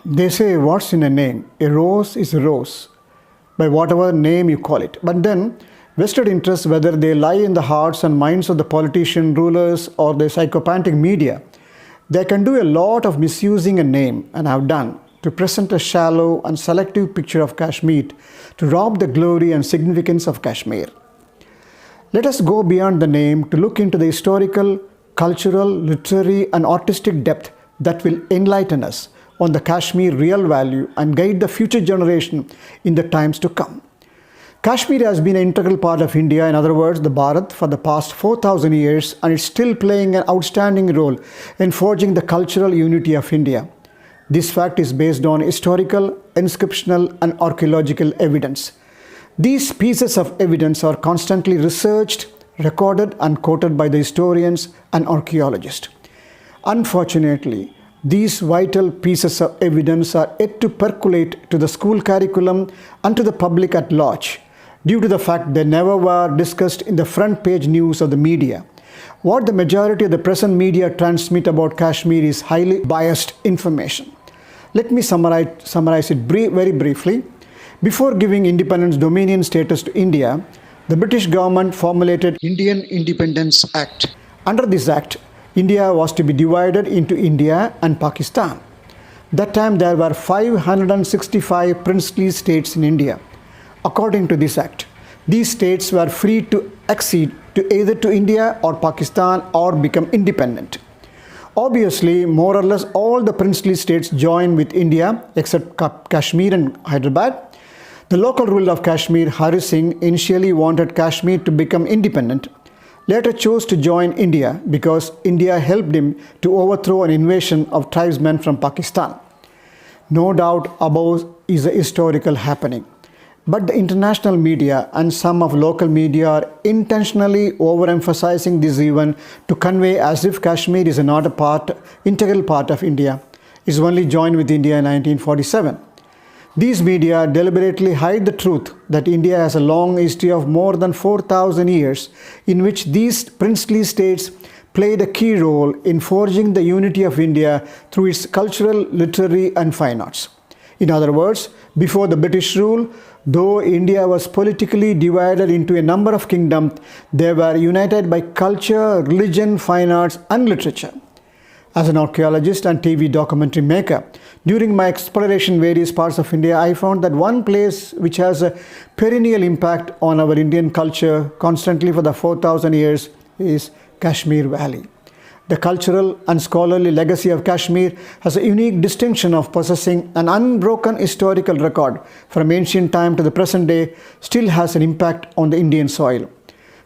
They say, what's in a name? A rose is a rose, by whatever name you call it. But then, vested interests, whether they lie in the hearts and minds of the politician, rulers, or the psychopathic media, they can do a lot of misusing a name, and have done, to present a shallow and selective picture of Kashmir, to rob the glory and significance of Kashmir. Let us go beyond the name to look into the historical, cultural, literary, and artistic depth that will enlighten us on the Kashmir real value and guide the future generation in the times to come. Kashmir has been an integral part of India, in other words, the Bharat, for the past 4,000 years, and is still playing an outstanding role in forging the cultural unity of India. This fact is based on historical, inscriptional, and archaeological evidence. These pieces of evidence are constantly researched, recorded, and quoted by the historians and archaeologists. Unfortunately, these vital pieces of evidence are yet to percolate to the school curriculum and to the public at large, due to the fact they never were discussed in the front page news of the media. What the majority of the present media transmit about Kashmir is highly biased information. Let me summarize it very briefly. Before giving independence dominion status to India, the British government formulated Indian Independence Act. Under this act, India was to be divided into India and Pakistan. That time there were 565 princely states in India. According to this act, these states were free to accede to either to India or Pakistan or become independent. Obviously, more or less all the princely states joined with India except Kashmir and Hyderabad. The local ruler of Kashmir, Hari Singh, initially wanted Kashmir to become independent. Later chose to join India because India helped him to overthrow an invasion of tribesmen from Pakistan. No doubt above is a historical happening. But the international media and some of local media are intentionally overemphasizing this event to convey as if Kashmir is not a integral part of India. It is only joined with India in 1947. These media deliberately hide the truth that India has a long history of more than 4,000 years in which these princely states played a key role in forging the unity of India through its cultural, literary, and fine arts. In other words, before the British rule, though India was politically divided into a number of kingdoms, they were united by culture, religion, fine arts, and literature. As an archaeologist and TV documentary maker, during my exploration in various parts of India, I found that one place which has a perennial impact on our Indian culture constantly for the 4,000 years is Kashmir Valley. The cultural and scholarly legacy of Kashmir has a unique distinction of possessing an unbroken historical record from ancient time to the present day, still has an impact on the Indian soil.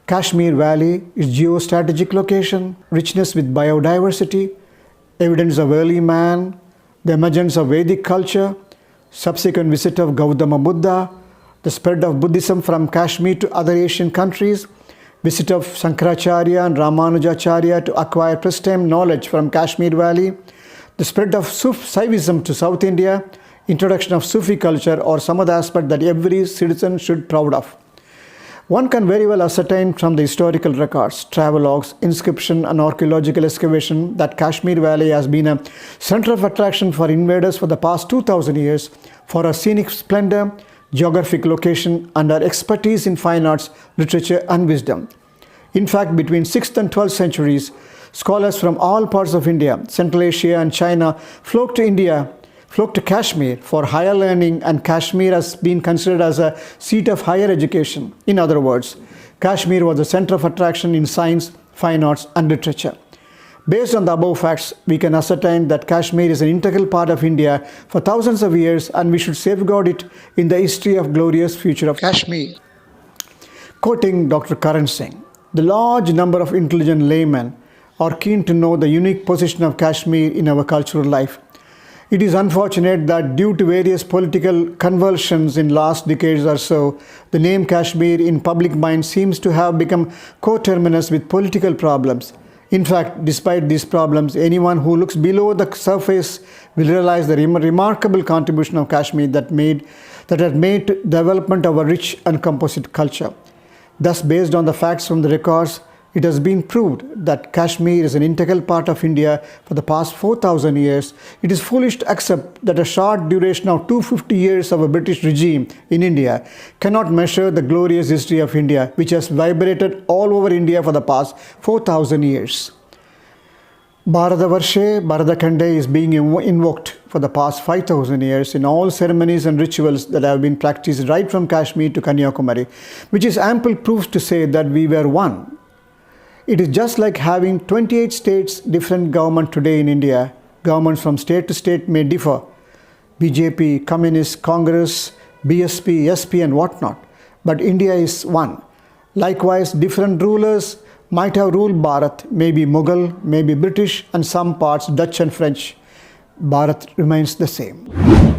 Kashmir Valley is geostrategic location, richness with biodiversity, evidence of early man, the emergence of Vedic culture, subsequent visit of Gautama Buddha, the spread of Buddhism from Kashmir to other Asian countries, visit of Shankaracharya and Ramanujacharya to acquire pristine knowledge from Kashmir Valley, the spread of Sufism to South India, introduction of Sufi culture, or some other aspect that every citizen should be proud of. One can very well ascertain from the historical records, travelogues, inscription, and archaeological excavation that Kashmir Valley has been a center of attraction for invaders for the past 2,000 years for our scenic splendor, geographic location, and our expertise in fine arts, literature, and wisdom. In fact, between 6th and 12th centuries, scholars from all parts of India, Central Asia, and China flocked to Kashmir for higher learning, and Kashmir has been considered as a seat of higher education. In other words, Kashmir was a center of attraction in science, fine arts, and literature. Based on the above facts, we can ascertain that Kashmir is an integral part of India for thousands of years, and we should safeguard it in the history of glorious future of Kashmir. Quoting Dr. Karan Singh, the large number of intelligent laymen are keen to know the unique position of Kashmir in our cultural life. It is unfortunate that due to various political convulsions in last decades or so, the name Kashmir in public mind seems to have become coterminous with political problems. In fact, despite these problems, anyone who looks below the surface will realize the remarkable contribution of Kashmir that has made to development of a rich and composite culture. Thus, based on the facts from the records, It has been proved that Kashmir is an integral part of India for the past 4,000 years. It is foolish to accept that a short duration of 250 years of a British regime in India cannot measure the glorious history of India, which has vibrated all over India for the past 4,000 years. Bharatavarshe, Bharatkhande is being invoked for the past 5,000 years in all ceremonies and rituals that have been practiced right from Kashmir to Kanyakumari, which is ample proof to say that we were one. It is just like having 28 states, different government today in India. Governments from state to state may differ. BJP, Communist, Congress, BSP, SP and whatnot. But India is one. Likewise, different rulers might have ruled Bharat, maybe Mughal, maybe British and some parts Dutch and French. Bharat remains the same.